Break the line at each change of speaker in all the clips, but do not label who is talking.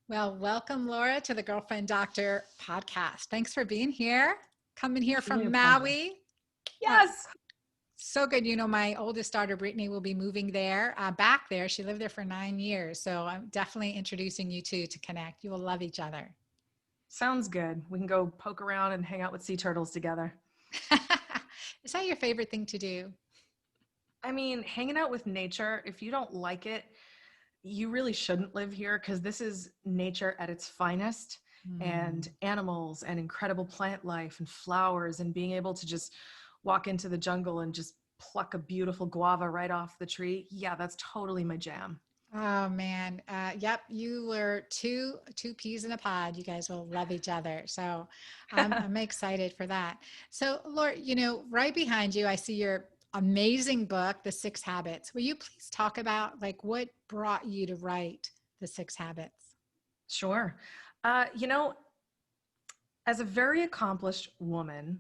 Well, welcome, Laura, to the Girlfriend Doctor podcast. Thanks for being here. Coming here
Truly a
from
pleasure.
Maui. Uh,
Yes.
so good. You know, my oldest daughter, Brittany, will be moving there, back there. She lived there for 9 years. So I'm definitely introducing you two to connect. You will love each other.
Sounds good. We can go poke around and hang out with sea turtles together.
Is that your favorite thing to do?
I mean, hanging out with nature, if you don't like it, you really shouldn't live here because this is nature at its finest, and
Mm.
animals and incredible plant life and flowers and being able to just walk into the jungle and just pluck a beautiful guava right off the tree. Yeah, that's totally my jam.
Oh man, yep. You were two peas in a pod. You guys will love each other. So I'm excited for that. So Laura, right behind you, I see your amazing book, The Six Habits. Will you please talk about like what brought you to write The Six Habits?
Sure. You know, as a very accomplished woman,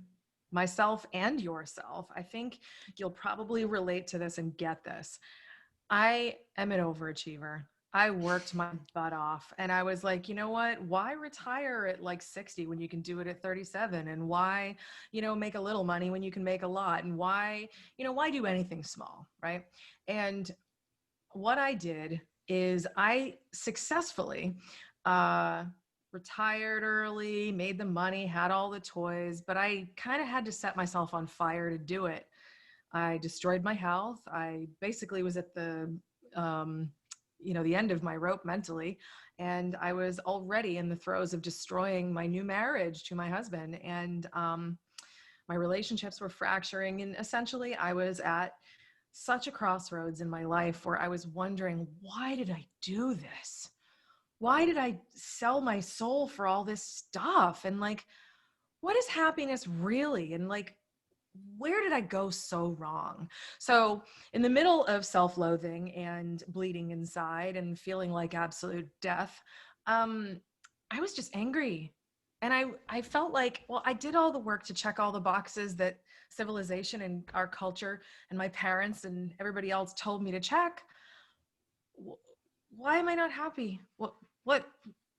myself and yourself, I think you'll probably relate to this and get this. I am an overachiever. I worked my butt off and I was like, you know what? Why retire at like 60 when you can do it at 37? And why, make a little money when you can make a lot? And why do anything small? Right. And what I did is I successfully uh, retired early, made the money, had all the toys, but I kind of had to set myself on fire to do it. I destroyed my health. I basically was at um, the end of my rope mentally, and I was already in the throes of destroying my new marriage to my husband, and my relationships were fracturing, and essentially, I was at such a crossroads in my life where I was wondering, why did I do this? Why did I sell my soul for all this stuff? And like, what is happiness really? And like, where did I go so wrong? So, in the middle of self loathing and bleeding inside and feeling like absolute death, um, I was just angry. And I felt like, well, I did all the work to check all the boxes that civilization and our culture and my parents and everybody else told me to check. Why am I not happy? What,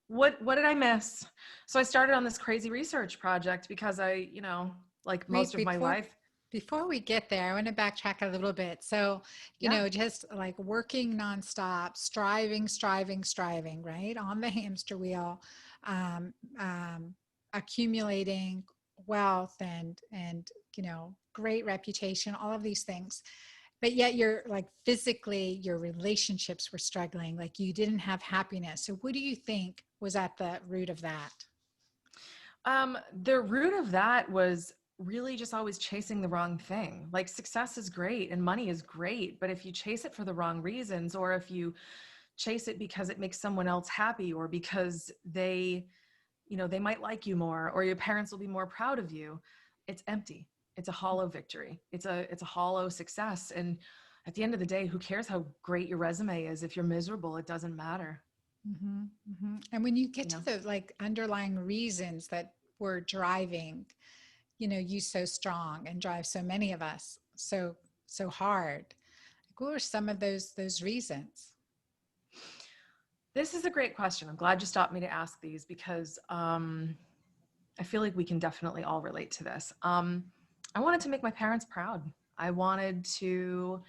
what did I miss? So I started on this crazy research project because like
Wait,
most of my life.
before we get there, I want to backtrack a little bit. So,
Yeah.
just like working nonstop, striving, right? On the hamster wheel, um, um, accumulating wealth and great reputation, all of these things. But yet you're like physically, your relationships were struggling, like you didn't have happiness. So what do you think was at the root of that?
The root of that was really just always chasing the wrong thing. Like success is great and money is great, but if you chase it for the wrong reasons, or if you chase it because it makes someone else happy, or because they might like you more, or your parents will be more proud of you, it's empty. It's a hollow victory. It's a hollow success. And at the end of the day, who cares how great your resume is? If you're miserable, it doesn't matter,
And when you get
you
to
know?
the like underlying reasons that were driving, you so strong and drive so many of us so hard, like what were some of those reasons?
This is a great question. I'm glad you stopped me to ask these because I feel like we can definitely all relate to this. I wanted to make my parents proud. I wanted to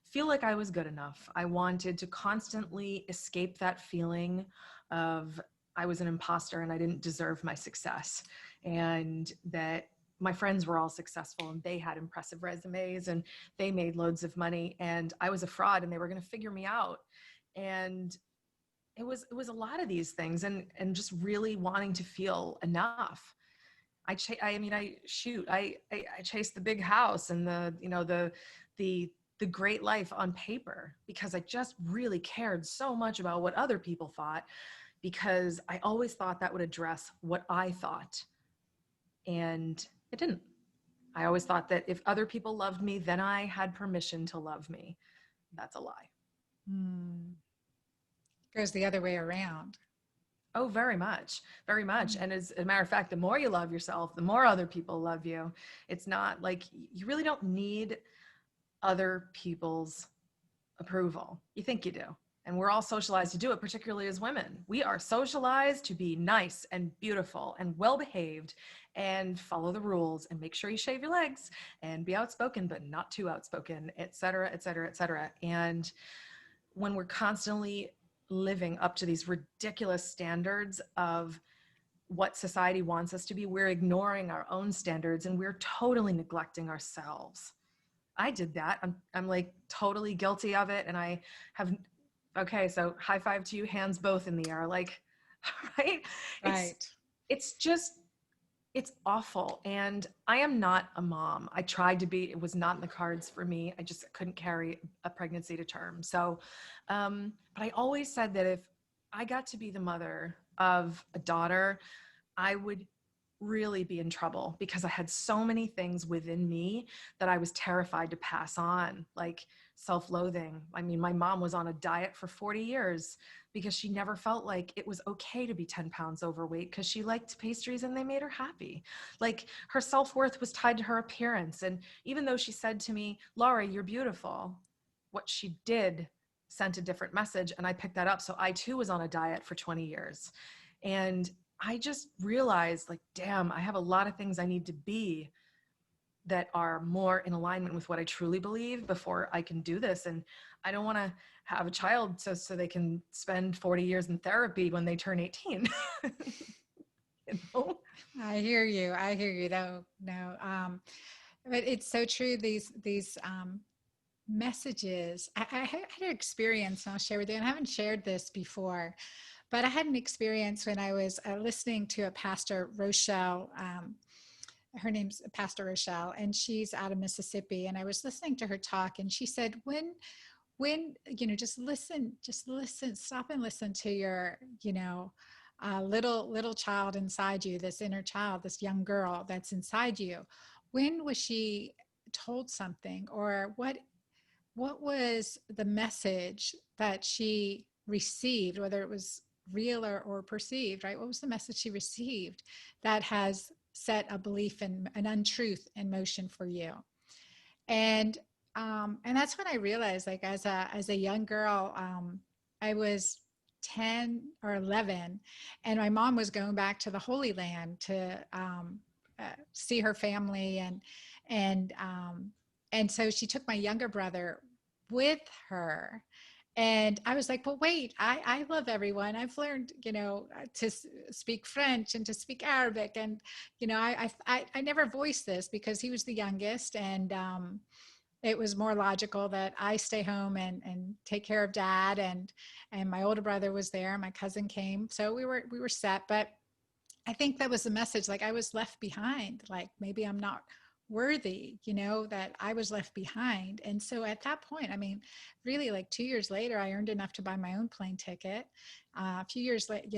feel like I was good enough. I wanted to constantly escape that feeling of I was an imposter and I didn't deserve my success, and that my friends were all successful and they had impressive resumes and they made loads of money and I was a fraud and they were going to figure me out. And it was a lot of these things, and just really wanting to feel enough. I mean, I chased the big house and the the great life on paper because I just really cared so much about what other people thought, because I always thought that would address what I thought, and it didn't. I always thought that if other people loved me, then I had permission to love me. That's a lie.
Hmm. Goes the other way around.
Oh, very much, very much.
Mm.
And as a matter of fact, the more you love yourself, the more other people love you. It's not like you really don't need other people's approval. You think you do. And we're all socialized to do it, particularly as women. We are socialized to be nice and beautiful and well behaved and follow the rules and make sure you shave your legs and be outspoken, but not too outspoken, et cetera, et cetera, et cetera. And when we're constantly living up to these ridiculous standards of what society wants us to be, we're ignoring our own standards and we're totally neglecting ourselves. I did that. I'm like totally guilty of it. And I have, okay, so high five to you, hands both in the air. Like, right? It's,
Right.
it's just, it's awful. And I am not a mom. I tried to be, it was not in the cards for me. I just couldn't carry a pregnancy to term. So, but I always said that if I got to be the mother of a daughter, I would really be in trouble because I had so many things within me that I was terrified to pass on, like self-loathing. I mean, my mom was on a diet for 40 years because she never felt like it was okay to be 10 pounds overweight because she liked pastries and they made her happy. Like her self-worth was tied to her appearance. And even though she said to me, Laura, you're beautiful, what she did sent a different message. And I picked that up. So I too was on a diet for 20 years. And I just realized, like, damn, I have a lot of things I need to be that are more in alignment with what I truly believe before I can do this. And I don't want to have a child so they can spend 40 years in therapy when they turn 18. You know?
I hear you. I hear you. No, no. But it's so true. These messages. I had an experience, and I'll share with you. And I haven't shared this before, but I had an experience when I was listening to a pastor, Rochelle. Her name's Pastor Rochelle, and she's out of Mississippi. And I was listening to her talk, and she said, when just listen, stop and listen to your, little child inside you, this inner child, this young girl that's inside you. When was she told something, or what was the message that she received, whether it was real or perceived, right? What was the message she received that has set a belief in an untruth in motion for you? And and that's when I realized, like, as a young girl, I was 10 or 11, and my mom was going back to the Holy Land to see her family, and and so she took my younger brother with her. And I was like, but wait, I love everyone. I've learned, to speak French and to speak Arabic. And, I never voiced this because he was the youngest. And it was more logical that I stay home and take care of dad. And my older brother was there. My cousin came. So we were set. But I think that was the message. Like, I was left behind. Like, maybe I'm not worthy, that I was left behind. And so at that point, I mean, really, like 2 years later, I earned enough to buy my own plane ticket. A few years later,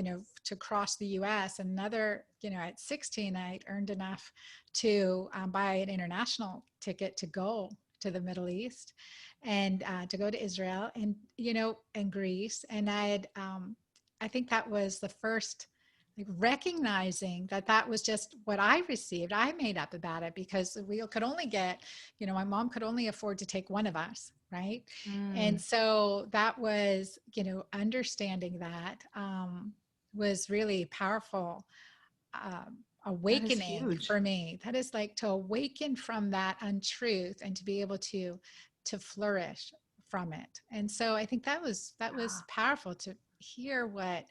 to cross the US. Another, at 16, I earned enough to buy an international ticket to go to the Middle East, and to go to Israel, and Greece. And I think that was the first, like, recognizing that that was just what I received. I made up about it because we could only get, my mom could only afford to take one of us, right? And
Mm,
so that was, understanding that was really powerful,
that is
awakening
huge.
for me. That is, like, to awaken from that untruth and to be able to flourish from it. And so I think that was powerful to hear what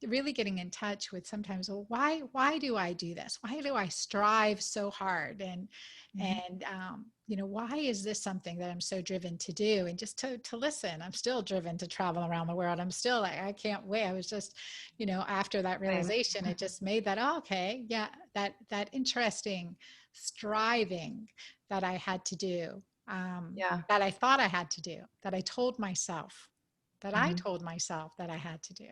really getting in touch with sometimes, well, why do I do this? Why do I strive so hard? And
Mhm.
and why is this something that I'm so driven to do? And just to listen. I'm still driven to travel around the world. I'm still like, I can't wait. I was just, after that
Same.
realization, it just made that, oh, okay, yeah, that interesting striving that I had to do,
Yeah.
that I thought I had to do, that I told myself,
Mhm.
that I had to do.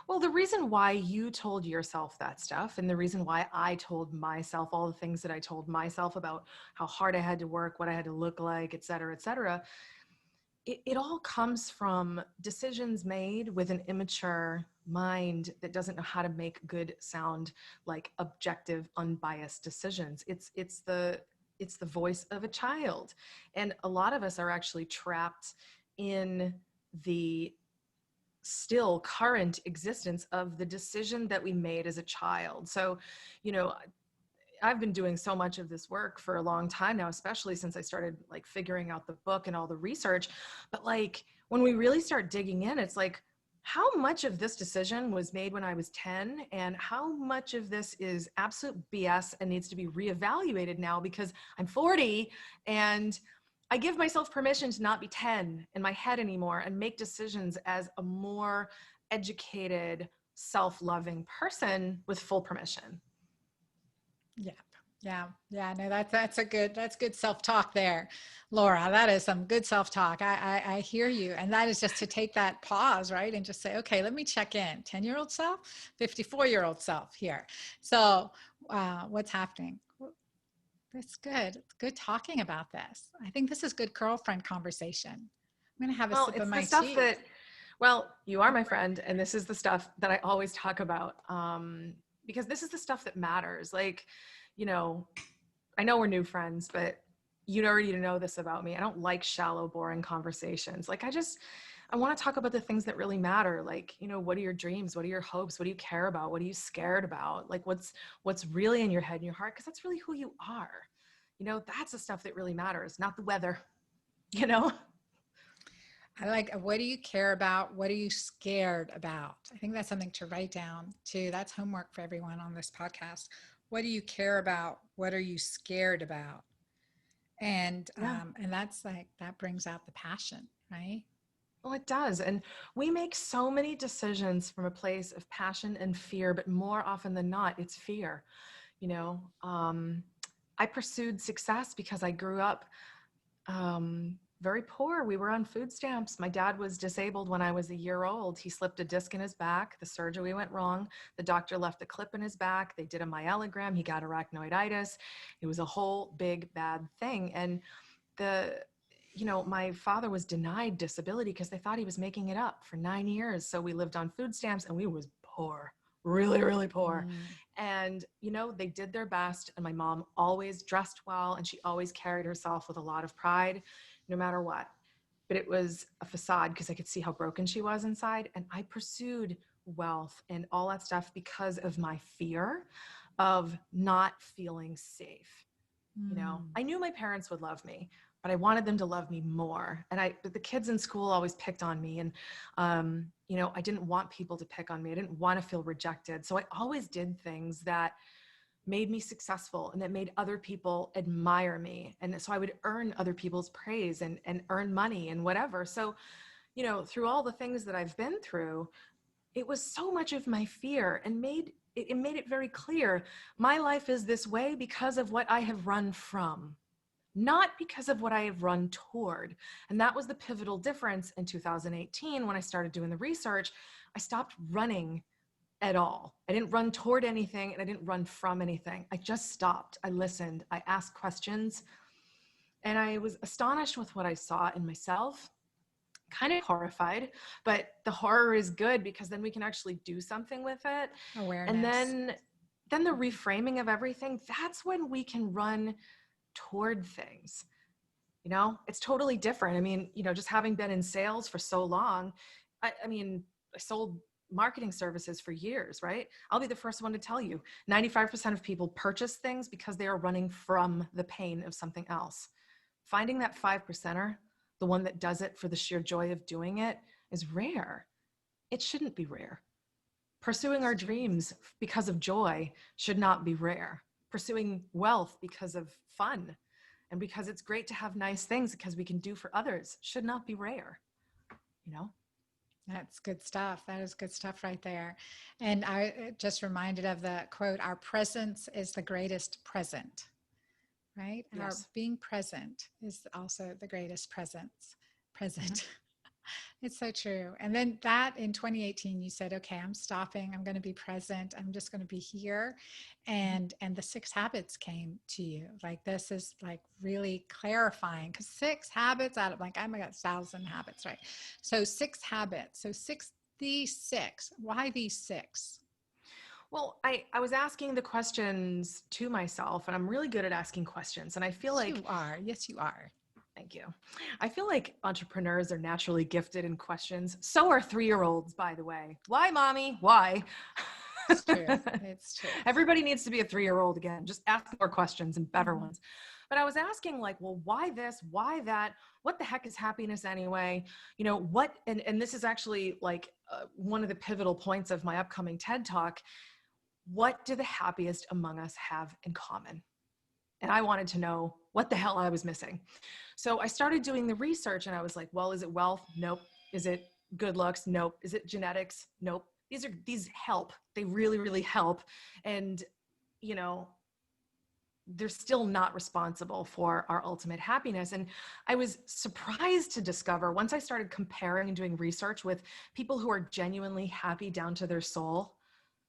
Well, the reason why you told yourself that stuff, and the reason why I told myself all the things that I told myself about how hard I had to work, what I had to look like, et cetera, it all comes from decisions made with an immature mind that doesn't know how to make good, sound, like objective, unbiased decisions. It's the voice of a child, and a lot of us are actually trapped in the still current existence of the decision that we made as a child. So, you know, I've been doing so much of this work for a long time now, especially since I started like figuring out the book and all the research. But like when we really start digging in, it's like, how much of this decision was made when I was 10 and how much of this is absolute BS and needs to be reevaluated now because I'm 40 and I give myself permission to not be 10 in my head anymore and make decisions as a more educated, self-loving person with full permission.
Yeah. Yeah. Yeah. No, that's good self-talk there, Laura. That is some good self-talk. I hear you. And that is just to take that pause, right? And just say, okay, let me check in. 10-year-old self, 54-year-old self here. So what's happening? That's good. It's good talking about this. I think this is good girlfriend conversation. I'm going to have a
Well,
sip of
it's the
my
stuff
tea.
that, well, you are my friend, and this is the stuff that I always talk about because this is the stuff that matters. Like, you know, I know we're new friends, but you already know this about me. I don't like shallow, boring conversations. Like, I want to talk about the things that really matter. Like, you know, what are your dreams? What are your hopes? What do you care about? What are you scared about? Like, what's really in your head and your heart? Because that's really who you are. You know, that's the stuff that really matters, not the weather. You know.
I like, what do you care about? What are you scared about? I think that's something to write down too. That's homework for everyone on this podcast. What do you care about? What are you scared about?
Yeah.
And that's like, that brings out the passion, right?
Well, it does. And we make so many decisions from a place of passion and fear, but more often than not, it's fear. You know, I pursued success because I grew up very poor. We were on food stamps. My dad was disabled when I was a year old. He slipped a disc in his back. The surgery went wrong. The doctor left a clip in his back. They did a myelogram. He got arachnoiditis. It was a whole big bad thing. And the my father was denied disability because they thought he was making it up for 9 years. So we lived on food stamps and we was poor, really, really poor.
Mm.
And, they did their best. And my mom always dressed well and she always carried herself with a lot of pride, no matter what. But it was a facade because I could see how broken she was inside. And I pursued wealth and all that stuff because of my fear of not feeling safe.
Mm.
I knew my parents would love me, but I wanted them to love me more. But the kids in school always picked on me. And, I didn't want people to pick on me. I didn't want to feel rejected. So I always did things that made me successful and that made other people admire me. And so I would earn other people's praise and earn money and whatever. So, through all the things that I've been through, it was so much of my fear and it made it very clear my life is this way because of what I have run from, not because of what I have run toward. And that was the pivotal difference in 2018 when I started doing the research. I stopped running at all. I didn't run toward anything and I didn't run from anything. I just stopped. I listened. I asked questions. And I was astonished with what I saw in myself, kind of horrified, but the horror is good because then we can actually do something with it. And
Awareness.
then the reframing of everything, that's when we can run toward things. It's totally different. I mean, just having been in sales for so long, I sold marketing services for years, right? I'll be the first one to tell you 95% of people purchase things because they are running from the pain of something else. Finding that 5%er, the one that does it for the sheer joy of doing it, is rare. It shouldn't be rare. Pursuing our dreams because of joy should not be rare. Pursuing wealth because of fun and because it's great to have nice things because we can do for others should not be rare, you know?
That's good stuff. That is good stuff right there. And I just reminded of the quote, our presence is the greatest present, right? Our
Yes.
being present is also the greatest presence,
Mm-hmm.
present. It's so true. And then that in 2018, you said, okay, I'm stopping. I'm going to be present. I'm just going to be here.
Mm-hmm.
And the six habits came to you. Like, this is like really clarifying because six habits out of like, oh my God, 1,000 habits, right? So six habits. So these six, why these six?
Well, I was asking the questions to myself, and I'm really good at asking questions. And I feel
Yes,
like
you are. Yes, you are.
Thank you. I feel like entrepreneurs are naturally gifted in questions. So are 3-year-olds, by the way. Why, mommy? Why?
It's true. It's true.
Everybody needs to be a 3-year-old again. Just ask more questions and better
Mhm.
ones. But I was asking, like, well, why this? Why that? What the heck is happiness anyway? You know, what? And this is actually like one of the pivotal points of my upcoming TED Talk. What do the happiest among us have in common? And I wanted to know what the hell I was missing. So I started doing the research and I was like, well, is it wealth? Nope. Is it good looks? Nope. Is it genetics? Nope. These help. They really, really help. And, you know, they're still not responsible for our ultimate happiness. And I was surprised to discover once I started comparing and doing research with people who are genuinely happy down to their soul,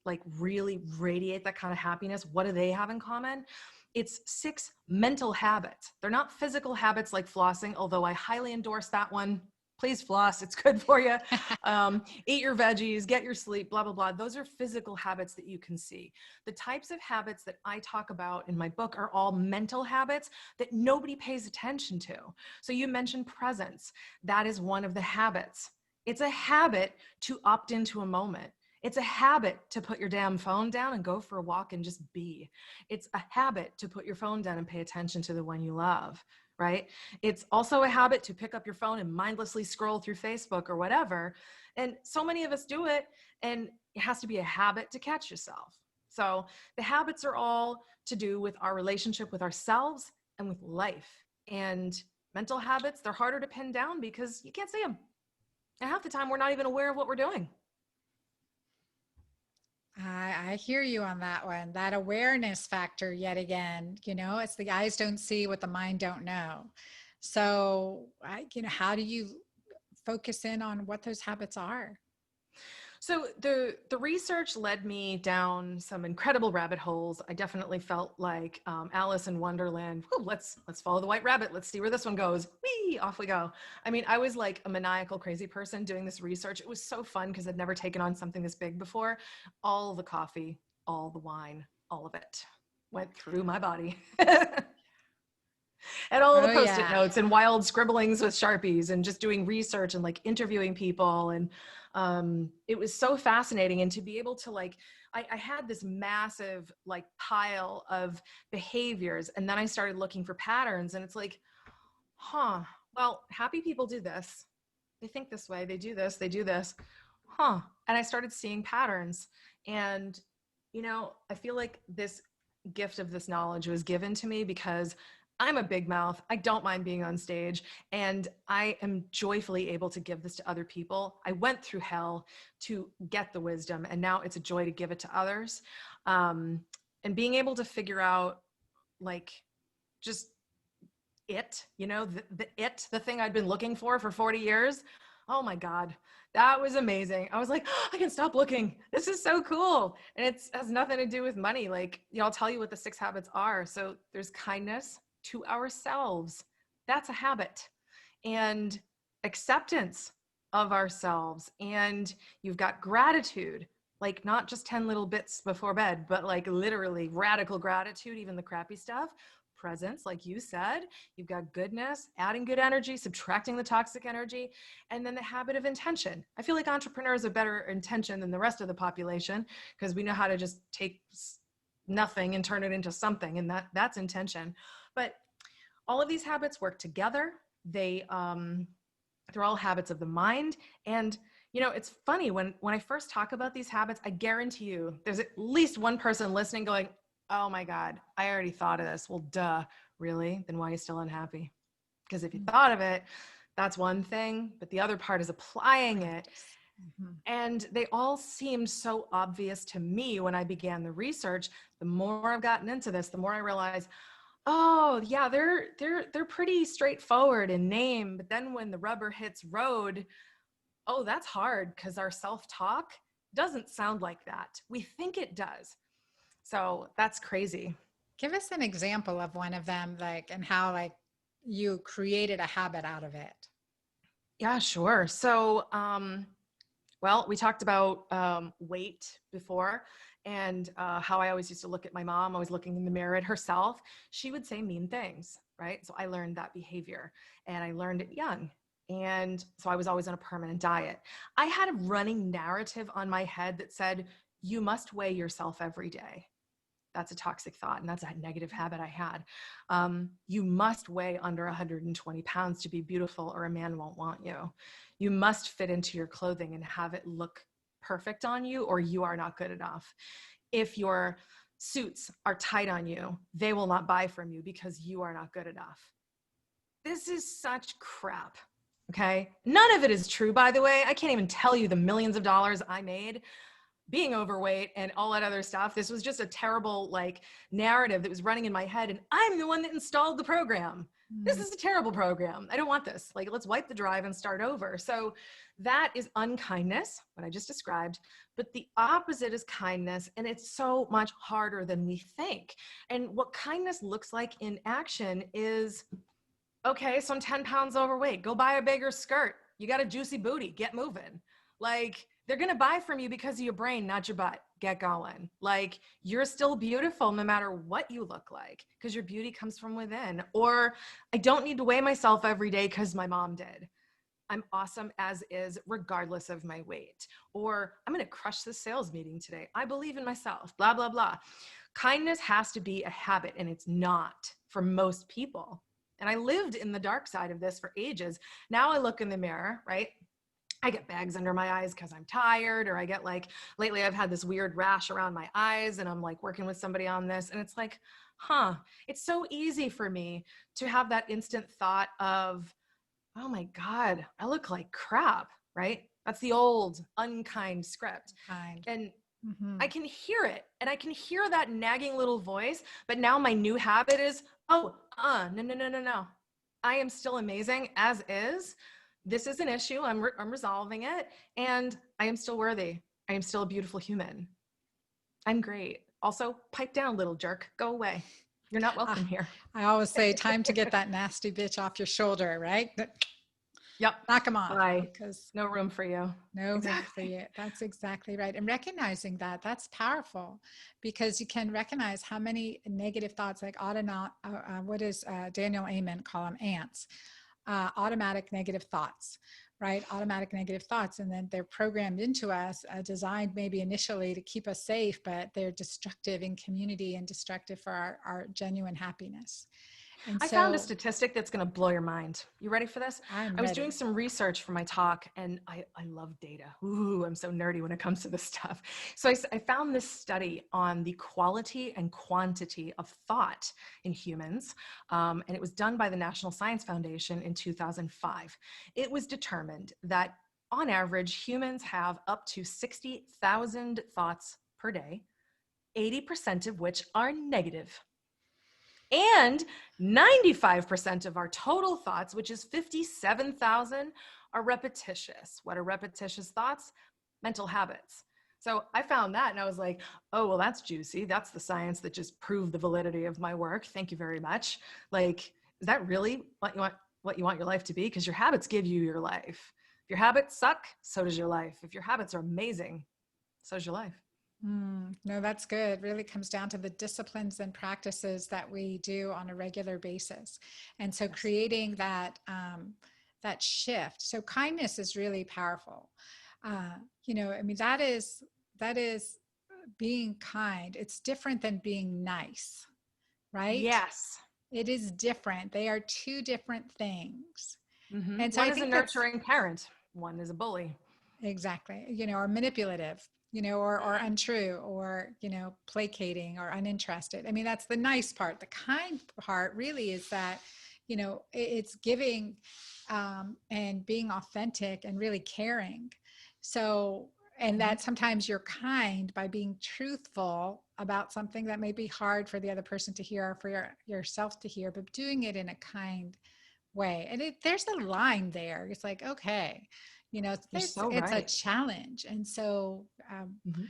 like really radiate that kind of happiness, what do they have in common? It's 6 mental habits. They're not physical habits like flossing, although I highly endorse that one. Please floss, it's good for you. Eat your veggies, get your sleep, blah, blah, blah. Those are physical habits that you can see. The types of habits that I talk about in my book are all mental habits that nobody pays attention to. So you mentioned presence. That is one of the habits. It's a habit to opt into a moment. It's a habit to put your damn phone down and go for a walk and just be. It's a habit to put your phone down and pay attention to the one you love, right? It's also a habit to pick up your phone and mindlessly scroll through Facebook or whatever. And so many of us do it, and it has to be a habit to catch yourself. So the habits are all to do with our relationship with ourselves and with life. And mental habits, they're harder to pin down because you can't see them. And half the time, we're not even aware of what we're doing.
I hear you on that one. That awareness factor, yet again, it's the eyes don't see what the mind don't know. So, how do you focus in on what those habits are?
So the research led me down some incredible rabbit holes. I definitely felt like Alice in Wonderland. Whew, let's follow the white rabbit. Let's see where this one goes. Whee, off we go. I mean, I was like a maniacal crazy person doing this research. It was so fun because I'd never taken on something this big before. All the coffee, all the wine, all of it went through my body. And all the
Oh,
post-it
yeah.
notes and wild scribblings with Sharpies and just doing research and like interviewing people. And it was so fascinating. And to be able to like, I had this massive like pile of behaviors. And then I started looking for patterns and it's like, well, happy people do this. They think this way, they do this, they do this. And I started seeing patterns. And, I feel like this gift of this knowledge was given to me because I'm a big mouth. I don't mind being on stage, and I am joyfully able to give this to other people. I went through hell to get the wisdom, and now it's a joy to give it to others. And being able to figure out, like, just the thing I'd been looking for 40 years. Oh my God, that was amazing. I was like, oh, I can stop looking. This is so cool. And it has nothing to do with money. Like, I'll tell you what the 6 habits are. So there's kindness to ourselves. That's a habit. And acceptance of ourselves. And you've got gratitude, like not just 10 little bits before bed, but like literally radical gratitude, even the crappy stuff. Presence, like you said, you've got goodness, adding good energy, subtracting the toxic energy, and then the habit of intention. I feel like entrepreneurs are better intention than the rest of the population because we know how to just take nothing and turn it into something, and that's intention. But all of these habits work together. They're all habits of the mind. And it's funny when I first talk about these habits, I guarantee you there's at least one person listening going, oh my God, I already thought of this. Well, duh, really? Then why are you still unhappy? Because if you thought of it, that's one thing, but the other part is applying it.
Mm-hmm.
And they all seemed so obvious to me when I began the research. The more I've gotten into this, the more I realize, oh yeah, they're pretty straightforward in name, but then when the rubber hits road, oh, that's hard because our self-talk doesn't sound like that. We think it does. So that's crazy.
Give us an example of one of them, like, and how, like, you created a habit out of it.
Yeah, sure. So, Well, we talked about weight before, and how I always used to look at my mom, always looking in the mirror at herself. She would say mean things, right? So I learned that behavior, and I learned it young. And so I was always on a permanent diet. I had a running narrative on my head that said, you must weigh yourself every day. That's a toxic thought, and that's a negative habit I had. You must weigh under 120 pounds to be beautiful, or a man won't want you. You must fit into your clothing and have it look perfect on you, or you are not good enough. If your suits are tight on you, they will not buy from you because you are not good enough. This is such crap. Okay. None of it is true, by the way. I can't even tell you the millions of dollars I made being overweight and all that other stuff. This was just a terrible like narrative that was running in my head, and I'm the one that installed the program. This is a terrible program. I don't want this. Like, let's wipe the drive and start over. So that is unkindness, what I just described, but the opposite is kindness, and it's so much harder than we think. And what kindness looks like in action is, okay, so I'm 10 pounds overweight. Go buy a bigger skirt. You got a juicy booty. Get moving. Like, they're going to buy from you because of your brain, not your butt. Get going. Like, you're still beautiful no matter what you look like, because your beauty comes from within. Or I don't need to weigh myself every day because my mom did. I'm awesome as is, regardless of my weight. Or I'm going to crush this sales meeting today. I believe in myself, blah, blah, blah. Kindness has to be a habit, and it's not for most people. And I lived in the dark side of this for ages. Now I look in the mirror, right? I get bags under my eyes because I'm tired, or I get like, lately I've had this weird rash around my eyes, and I'm like working with somebody on this. And it's like, it's so easy for me to have that instant thought of, oh my God, I look like crap, right? That's the old unkind script.
Kind.
And
Mm-hmm.
I can hear it, and I can hear that nagging little voice. But now my new habit is, no, no, no, no, no. I am still amazing as is. This is an issue. I'm resolving it, and I am still worthy. I am still a beautiful human. I'm great. Also, pipe down, little jerk. Go away. You're not welcome here.
I always say, time to get that nasty bitch off your shoulder, right?
Yep.
Knock them off,
Bye.
because
No room for you.
no room for
Exactly.
you. That's exactly right. And recognizing that, that's powerful, because you can recognize how many negative thoughts, like what does Daniel Amen call them? Ants. Automatic negative thoughts, right? Automatic negative thoughts. And then they're programmed into us, designed maybe initially to keep us safe, but they're destructive in community and destructive for our genuine happiness. And
I found a
so
statistic that's going to blow your mind. You ready for this?
I'm
I was doing
ready.
some research for my talk, and I love data. Ooh, I'm so nerdy when it comes to this stuff. So I found this study on the quality and quantity of thought in humans, and it was done by the National Science Foundation in 2005. It was determined that on average, humans have up to 60,000 thoughts per day, 80% of which are negative. And 95% of our total thoughts, which is 57,000, are repetitious. What are repetitious thoughts? Mental habits. So I found that, and I was like, oh, well, that's juicy. That's the science that just proved the validity of my work. Thank you very much. Like, is that really what you want your life to be? Because your habits give you your life. If your habits suck, so does your life. If your habits are amazing, so does your life.
No, that's good. Really comes down to the disciplines and practices that we do on a regular basis. And so
Yes.
creating that shift. So kindness is really powerful. I mean, that is being kind. It's different than being nice, right?
Yes.
It is different. They are two different things. And so
One
I
is a
think that's
nurturing parent. One is a bully.
exactly, or manipulative, or untrue, or, placating or uninterested. I mean, that's the nice part. The kind part really is that, it's giving, and being authentic and really caring. So, and
Mhm.
that sometimes you're kind by being truthful about something that may be hard for the other person to hear, or for yourself to hear, but doing it in a kind way. And there's a line there. It's like, okay,
You're so
it's a
right.
challenge. And so,
Mhm.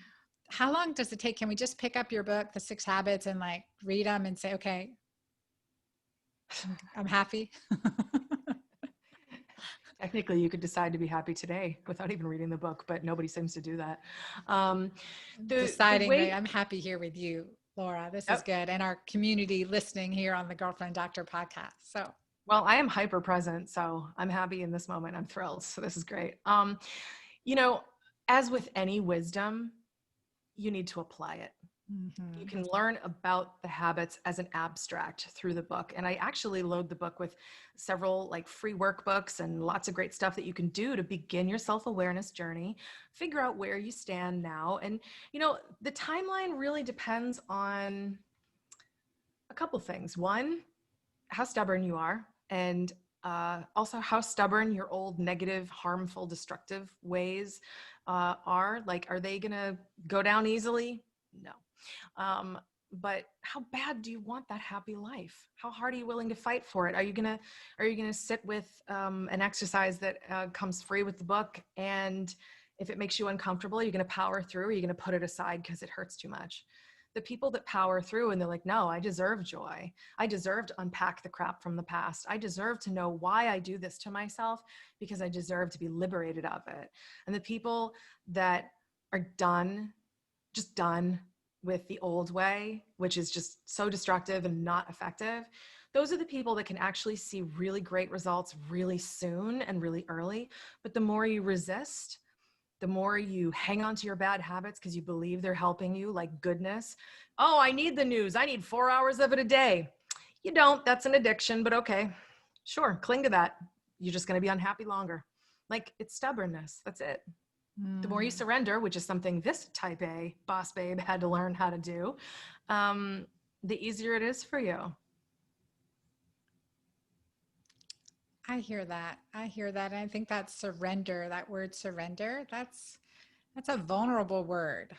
how long does it take? Can we just pick up your book, The 6 Habits, and like read them and say, okay, I'm happy?
Technically, you could decide to be happy today without even reading the book, but nobody seems to do that. Um, the
Deciding that
way,
I'm happy here with you, Laura. This is
yep.
good. And our community listening here on the Girlfriend Doctor podcast. So
Well, I am hyper present, so I'm happy in this moment. I'm thrilled. So this is great. You know, as with any wisdom, you need to apply it. You
mhm.
can learn about the habits as an abstract through the book. And I actually load the book with several like free workbooks and lots of great stuff that you can do to begin your self-awareness journey, figure out where you stand now. And, the timeline really depends on a couple things. One, how stubborn you are, and also how stubborn your old negative, harmful, destructive ways are. Like, are they going to go down easily? No. But how bad do you want that happy life? How hard are you willing to fight for it? Are you gonna sit with an exercise that comes free with the book, and if it makes you uncomfortable, you're gonna power through, or you're gonna put it aside because it hurts too much? The people that power through and they're like, no, I deserve joy. I deserve to unpack the crap from the past. I deserve to know why I do this to myself, because I deserve to be liberated of it. And the people that are done, just done with the old way, which is just so destructive and not effective, those are the people that can actually see really great results really soon and really early. But the more you resist, the more you hang on to your bad habits because you believe they're helping you, like goodness. Oh, I need the news. I need 4 hours of it a day. You don't. That's an addiction, but okay. Sure, cling to that. You're just going to be unhappy longer. Like, it's stubbornness. That's it. The more you
Mm.
surrender, which is something this type A boss babe had to learn how to do, the easier it is for you.
I hear that. I hear that. And I think that surrender, that word surrender, that's a vulnerable word.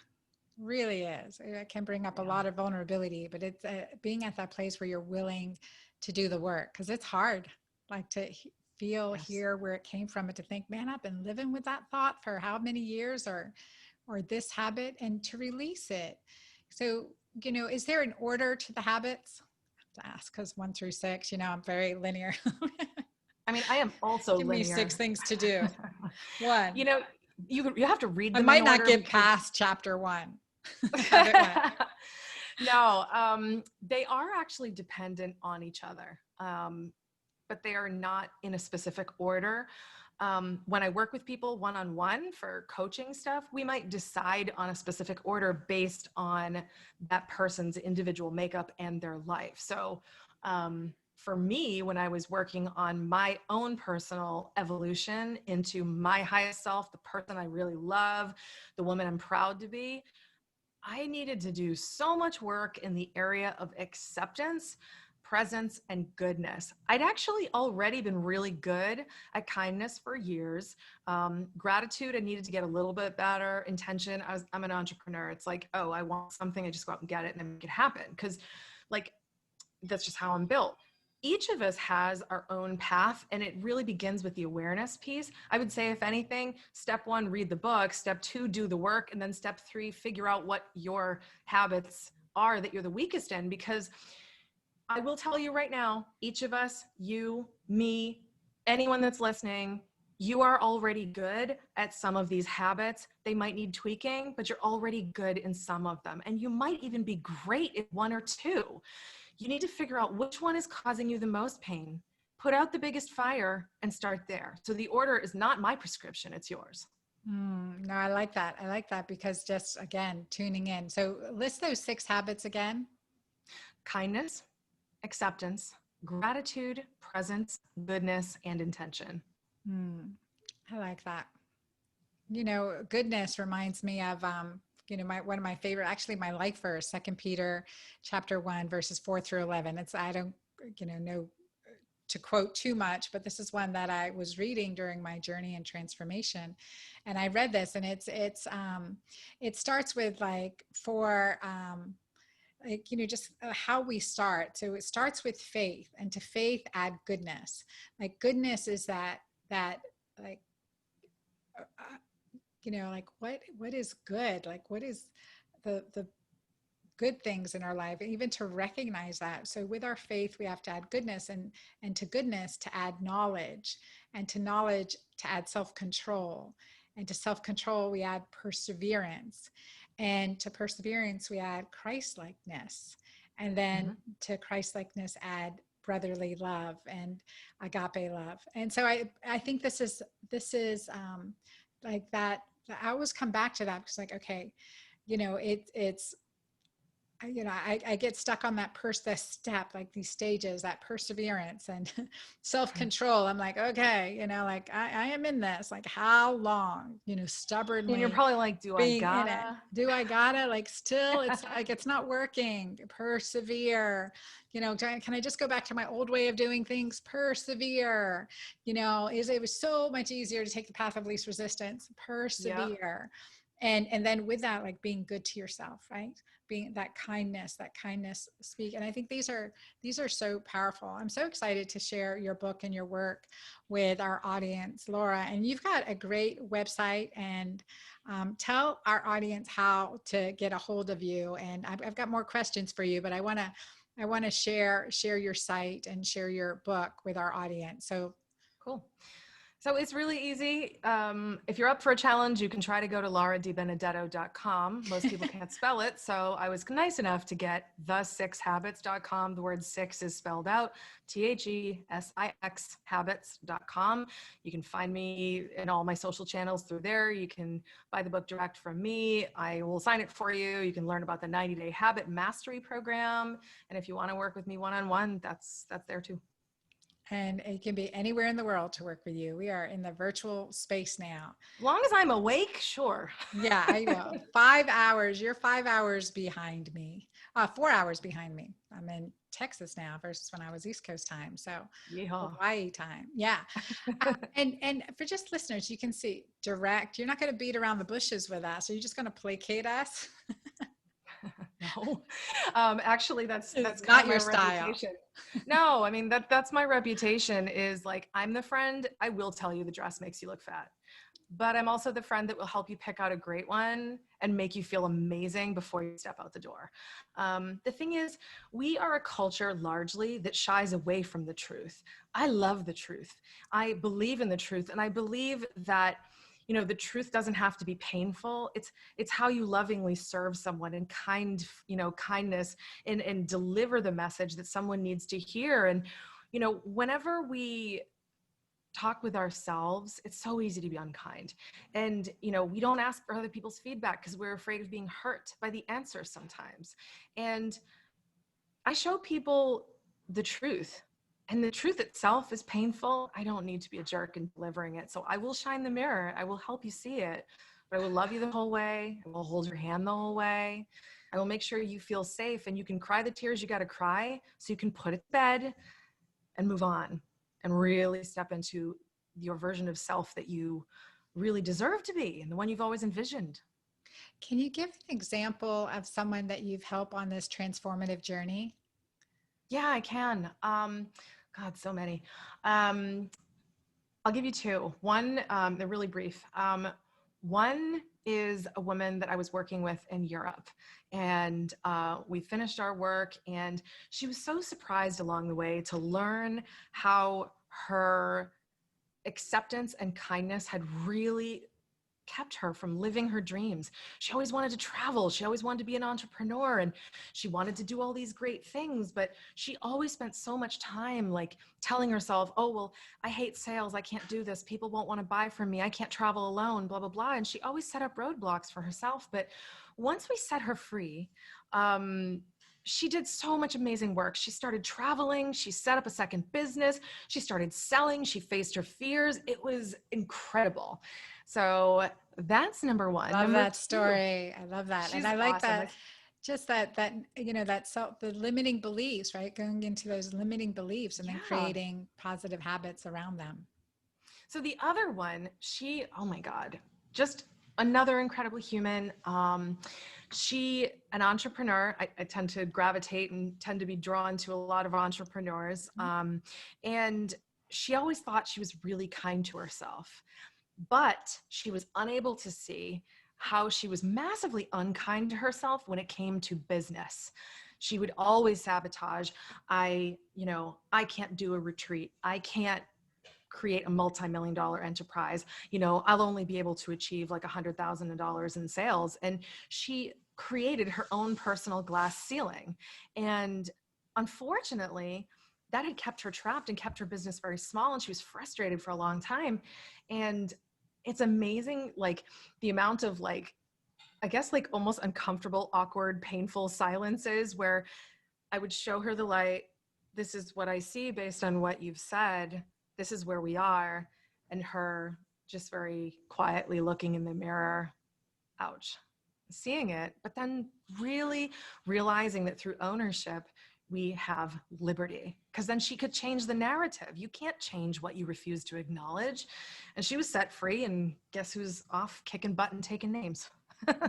Really is. It can bring up a
Yeah.
lot of vulnerability, but it's being at that place where you're willing to do the work because it's hard, like to feel,
Yes.
hear where it came from, and to think, man, I've been living with that thought for how many years, or this habit, and to release it. So, is there an order to the habits? I have to ask because 1 through 6, I'm very linear.
I mean, I am also
Give me 6
linear.
things to do. One.
you know, you have to read
I
them in
might not
order
get
because
past chapter 1. Habit 1.
no, they are actually dependent on each other, but they are not in a specific order. When I work with people one-on-one for coaching stuff, we might decide on a specific order based on that person's individual makeup and their life. So for me, when I was working on my own personal evolution into my highest self, the person I really love, the woman I'm proud to be, I needed to do so much work in the area of acceptance, presence, and goodness. I'd actually already been really good at kindness for years. Gratitude, I needed to get a little bit better. Intention, I'm an entrepreneur. It's like, oh, I want something, I just go out and get it and then make it happen. Because, like, that's just how I'm built. Each of us has our own path, and it really begins with the awareness piece. I would say, if anything, step 1, read the book. Step 2, do the work. And then step 3, figure out what your habits are that you're the weakest in. Because I will tell you right now, each of us, you, me, anyone that's listening, you are already good at some of these habits. They might need tweaking, but you're already good in some of them. And you might even be great at 1 or 2. You need to figure out which one is causing you the most pain. Put out the biggest fire and start there. So the order is not my prescription, it's yours.
No, I like that. I like that because just again, tuning in. So list those 6 habits again.
Kindness, acceptance, gratitude, presence, goodness, and intention.
Hmm, I like that. Goodness reminds me of my one of my favorite, actually my life verse, 2 Peter chapter 1, verses 4 through 11. It's I don't know to quote too much, but this is one that I was reading during my journey and transformation. And I read this, and it starts with like just how we start. So it starts with faith, and to faith add goodness. Like goodness is that like like what is good? Like what is the good things in our life, and even to recognize that. So with our faith, we have to add goodness, and to goodness to add knowledge, and to knowledge to add self-control, and to self-control we add perseverance, and to perseverance we add Christ-likeness, and then
Mhm.
to Christ-likeness add brotherly love and agape love. And so I think this is like that. I always come back to that because, like, okay, it's I get stuck on that step, like these stages, that perseverance and self-control. I'm like, okay, like I am in this, like how long,
And you're
stubbornly
probably like, do I
being in it.
gotta?
Do I gotta, like, still, it's like, it's not working. Persevere. Can I just go back to my old way of doing things? Persevere. It was so much easier to take the path of least resistance.
Yep.
Persevere. And then with that, like being good to yourself, right? Being that kindness speak. And I think these are so powerful. I'm so excited to share your book and your work with our audience, Laura. And you've got a great website, and tell our audience how to get a hold of you. And I've got more questions for you, but I want to share your site and share your book with our audience. So
Cool. So it's really easy. If you're up for a challenge, you can try to go to lauradbenedetto.com. Most people can't spell it, so I was nice enough to get the6habits.com. The word six is spelled out, THESIX habits.com. You can find me in all my social channels through there. You can buy the book direct from me. I will sign it for you. You can learn about the 90-day habit mastery program. And if you want to work with me one-on-one, that's there too.
and it can be anywhere in the world to work with you. We are in the virtual space now.
As long as I'm awake, sure.
Yeah, I know. 5 hours. You're 5 hours behind me. 4 hours behind me. I'm in Texas now versus when I was East Coast time. So
Yeehaw.
Hawaii time. Yeah. And for just listeners, you can see direct. You're not going to beat around the bushes with us. Are you just going to placate us?
No, actually, that's
It's
kind
not
of my
your style.
reputation. No, I mean that's my reputation is like I'm the friend. I will tell you the dress makes you look fat, but I'm also the friend that will help you pick out a great one and make you feel amazing before you step out the door. The thing is, we are a culture largely that shies away from the truth. I love the truth. I believe in the truth, and I believe that the truth doesn't have to be painful. It's how you lovingly serve someone in kindness, and deliver the message that someone needs to hear. And whenever we talk with ourselves, it's so easy to be unkind. And, we don't ask for other people's feedback because we're afraid of being hurt by the answer sometimes. And I show people the truth. And the truth itself is painful. I don't need to be a jerk in delivering it. So I will shine the mirror. I will help you see it. But I will love you the whole way. I will hold your hand the whole way. I will make sure you feel safe and you can cry the tears you got to cry so you can put it to bed and move on and really step into your version of self that you really deserve to be and the one you've always envisioned.
Can you give an example of someone that you've helped on this transformative journey?
Yeah, I can. God, so many. Um, I'll give you two. One, they're really brief. One is a woman that I was working with in Europe, and we finished our work, and she was so surprised along the way to learn how her acceptance and kindness had really kept her from living her dreams. She always wanted to travel. She always wanted to be an entrepreneur, and she wanted to do all these great things, but she always spent so much time like telling herself, oh, well, I hate sales. I can't do this. People won't want to buy from me. I can't travel alone, blah, blah, blah. And she always set up roadblocks for herself. But once we set her free, she did so much amazing work. She started traveling. She set up a second business. She started selling. She faced her fears. It was incredible. So that's number one.
Love
Number
that
two,
story. I love that. And
she's
I like
awesome.
that, just that self, the limiting beliefs, right? Going into those limiting beliefs and then
Yeah.
creating positive habits around them.
So the other one, oh my God, just another incredible human. She, an entrepreneur. I tend to gravitate and tend to be drawn to a lot of entrepreneurs. And she always thought she was really kind to herself, but she was unable to see how she was massively unkind to herself when it came to business. She would always sabotage. I can't do a retreat. I can't create a multi-million dollar enterprise. I'll only be able to achieve like $100,000 in sales. And she created her own personal glass ceiling. And unfortunately, that had kept her trapped and kept her business very small. And she was frustrated for a long time. And it's amazing, like the amount of like, I guess like almost uncomfortable, awkward, painful silences where I would show her the light. This is what I see based on what you've said. This is where we are. And her just very quietly looking in the mirror, ouch, seeing it, but then really realizing that through ownership, we have liberty. Because then she could change the narrative. You can't change what you refuse to acknowledge. And she was set free, and guess who's off kicking butt and taking names?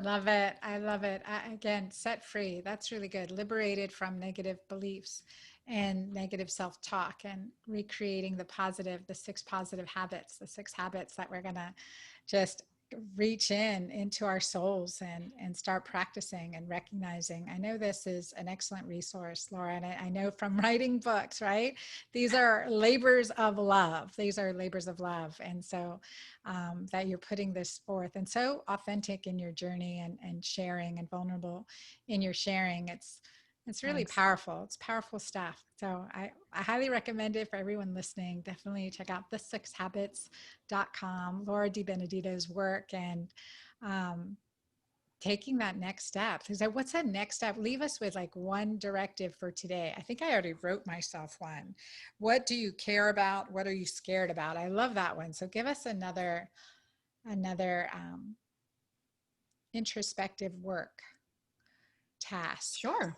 Love it. I love it. Again, set free. That's really good. Liberated from negative beliefs and negative self-talk, and recreating the positive, the six positive habits, the six habits that we're going to just reach into our souls and start practicing and recognizing. I know this is an excellent resource, Laura, and I know from writing books, right? These are labors of love. These are labors of love. And so that you're putting this forth, and so authentic in your journey, and sharing, and vulnerable in your sharing. It's really
Thanks.
powerful. It's powerful stuff. So I highly recommend it for everyone listening. Definitely check out the6habits.com, Laura DiBenedetto's work, and taking that next step. Because what's that next step? Leave us with like one directive for today. I think I already wrote myself one. What do you care about? What are you scared about? I love that one. So give us another introspective work task.
Sure.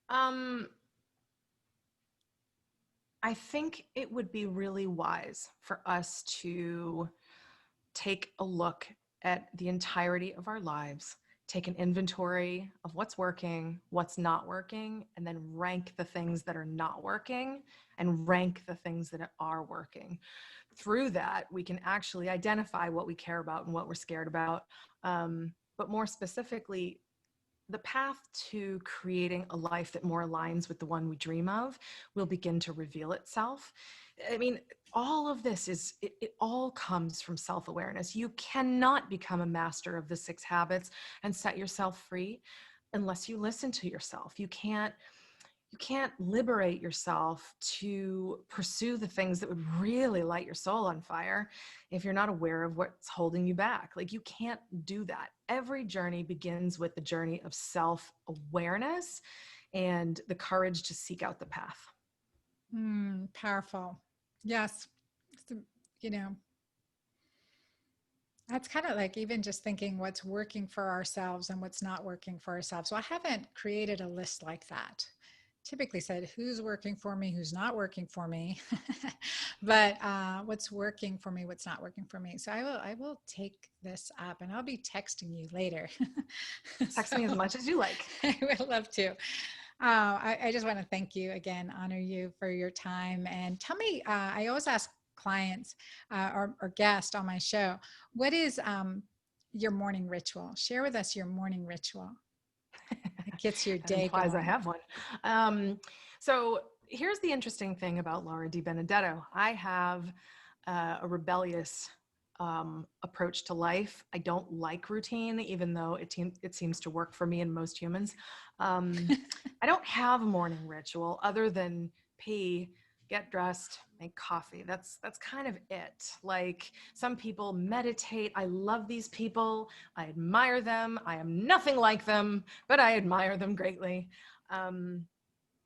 Um, I think it would be really wise for us to take a look at the entirety of our lives, take an inventory of what's working, what's not working, and then rank the things that are not working and rank the things that are working. Through that, we can actually identify what we care about and what we're scared about. But more specifically, the path to creating a life that more aligns with the one we dream of will begin to reveal itself. I mean, all of this it all comes from self-awareness. You cannot become a master of the six habits and set yourself free unless you listen to yourself. You can't liberate yourself to pursue the things that would really light your soul on fire if you're not aware of what's holding you back. Like, you can't do that. Every journey begins with the journey of self-awareness and the courage to seek out the path.
Powerful. Yes. So, you know, that's kind of like even just thinking what's working for ourselves and what's not working for ourselves. So I haven't created a list like that. Typically said who's working for me, who's not working for me, but what's working for me, what's not working for me. So I will take this up, and I'll be texting you later.
Text
So
me as much as you like.
I would love to. I just want to thank you again, honor you for your time. And tell me, I always ask clients or guests on my show, what is your morning ritual? Share with us your morning ritual. It gets your
That
day
implies I
going.
have one. So here's the interesting thing about Laura DiBenedetto. I have a rebellious approach to life. I don't like routine, even though it seems to work for me and most humans. I don't have a morning ritual other than pee, get dressed, make coffee. That's kind of it. Like, some people meditate. I love these people. I admire them. I am nothing like them, but I admire them greatly. Um,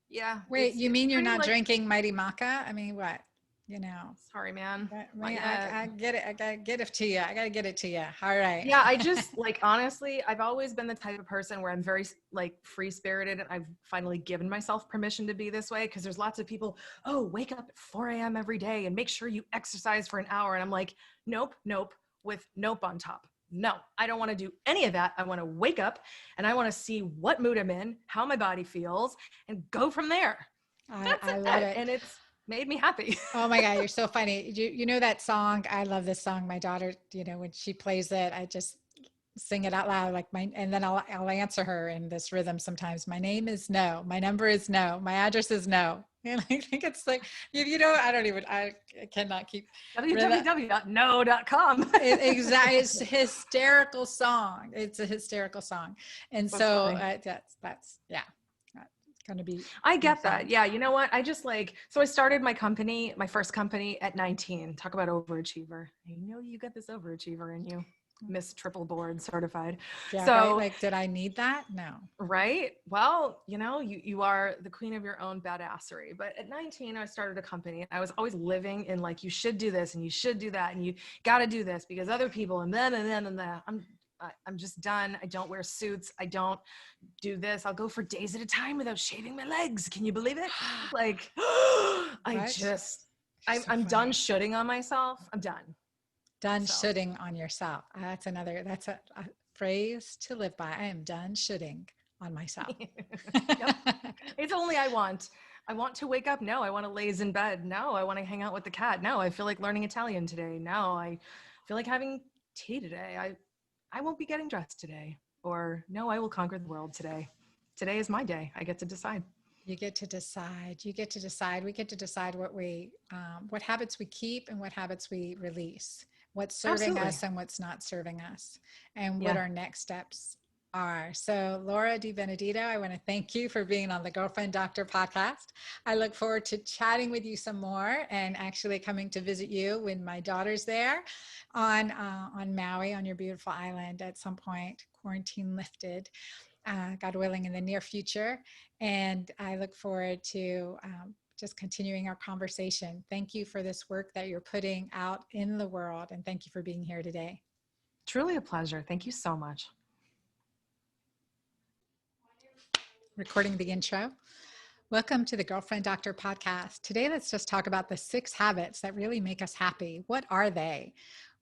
yeah,
Wait,
it's
you
it's
mean you're
pretty
not
like,
drinking Mighty Maca? I mean, what? You know,
sorry, man, not yet.
I get it. I gotta get it to you. I gotta get it to you. All right.
Yeah, I just like, honestly, I've always been the type of person where I'm very like free spirited, and I've finally given myself permission to be this way, because there's lots of people, oh, wake up at 4 a.m. every day and make sure you exercise for an hour. And I'm like, nope, nope, with nope on top. No, I don't want to do any of that. I want to wake up and I want to see what mood I'm in, how my body feels, and go from there. That's
I love
it.
it.
And it's made me happy.
Oh my God, you're so funny. You know that song? I love this song. My daughter, when she plays it, I just sing it out loud, like and then I'll answer her in this rhythm sometimes. My name is no, my number is no, my address is no. And I think it's like, if you know, I cannot keep rhythm.
www.no.com.
Exactly, it's a hysterical song. It's a hysterical song, and
That's
so
funny.
that's yeah, it's going to
I
be
get that.
fun.
Yeah. You know what? I just like, so I started my company, my first company at 19. Talk about overachiever. I know you got this overachiever in you, Miss Triple Board certified.
Yeah, right.
So,
Like, did I need that? No.
right. Well, you are the queen of your own badassery. But at 19, I started a company. I was always living in like, you should do this and you should do that and you got to do this because other people and then and then. I'm just done. I don't wear suits. I don't do this. I'll go for days at a time without shaving my legs. Can you believe it? Like,
What? You're so
I'm done
funny.
shooting on myself. I'm done.
Done
So,
shooting on yourself. That's a phrase to live by. I am done shooting on myself.
yep. It's only I want. I want to wake up. No, I want to laze in bed. No, I want to hang out with the cat. No, I feel like learning Italian today. No, I feel like having tea today. I won't be getting dressed today. Or no, I will conquer the world today. Today is my day. I get to decide.
You get to decide. You get to decide. We get to decide what habits we keep and what habits we release, what's serving
Absolutely.
us and what's not serving us, and what
Yeah.
our next steps are. So, Laura DiBenedetto, I want to thank you for being on the Girlfriend Doctor podcast. I look forward to chatting with you some more and actually coming to visit you when my daughter's there on Maui, on your beautiful island at some point, quarantine lifted, God willing, in the near future. And I look forward to just continuing our conversation. Thank you for this work that you're putting out in the world. And thank you for being here today.
Truly a pleasure. Thank you so much.
Recording the intro. Welcome to the Girlfriend Doctor podcast. Today, let's just talk about the 6 habits that really make us happy. What are they?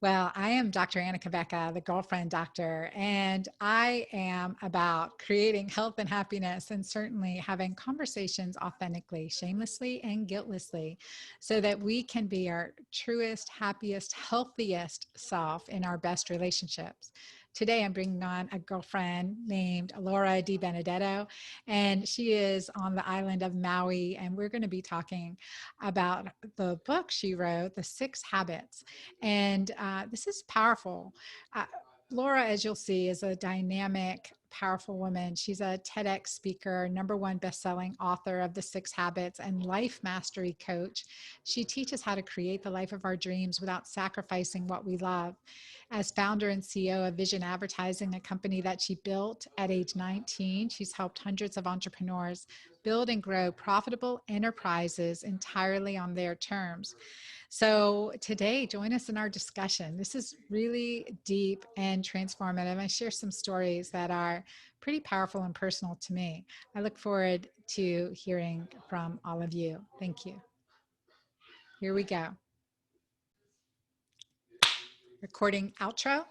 Well, I am Dr. Anna Cabeca, the Girlfriend Doctor, and I am about creating health and happiness and certainly having conversations authentically, shamelessly, and guiltlessly so that we can be our truest, happiest, healthiest self in our best relationships. Today, I'm bringing on a girlfriend named Laura DiBenedetto, and she is on the island of Maui. And we're going to be talking about the book she wrote, The 6 Habits. And this is powerful. Uh, Laura, as you'll see, is a dynamic, powerful woman. She's a TEDx speaker, #1 best-selling author of The 6 Habits, and life mastery coach. She teaches how to create the life of our dreams without sacrificing what we love. As founder and CEO of Vision Advertising, a company that she built at age 19, she's helped hundreds of entrepreneurs build and grow profitable enterprises entirely on their terms. So today, join us in our discussion. This is really deep and transformative. I share some stories that are pretty powerful and personal to me. I look forward to hearing from all of you. Thank you. Here we go. Recording outro.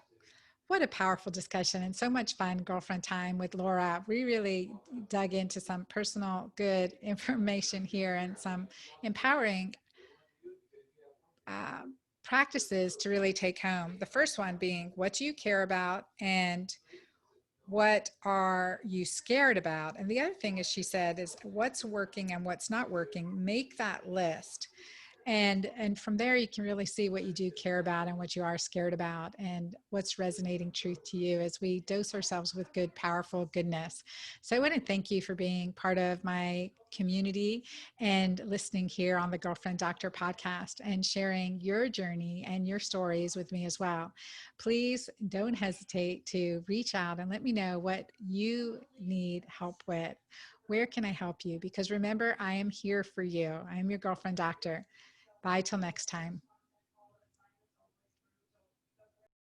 What a powerful discussion and so much fun girlfriend time with Laura. We really dug into some personal good information here and some empowering uh, practices to really take home. The first one being, what do you care about and what are you scared about? And the other thing, as she said, is what's working and what's not working. Make that list. And from there, you can really see what you do care about and what you are scared about and what's resonating truth to you as we dose ourselves with good, powerful goodness. So I want to thank you for being part of my community and listening here on the Girlfriend Doctor podcast and sharing your journey and your stories with me as well. Please don't hesitate to reach out and let me know what you need help with. Where can I help you? Because remember, I am here for you. I am your Girlfriend Doctor. Bye till next time.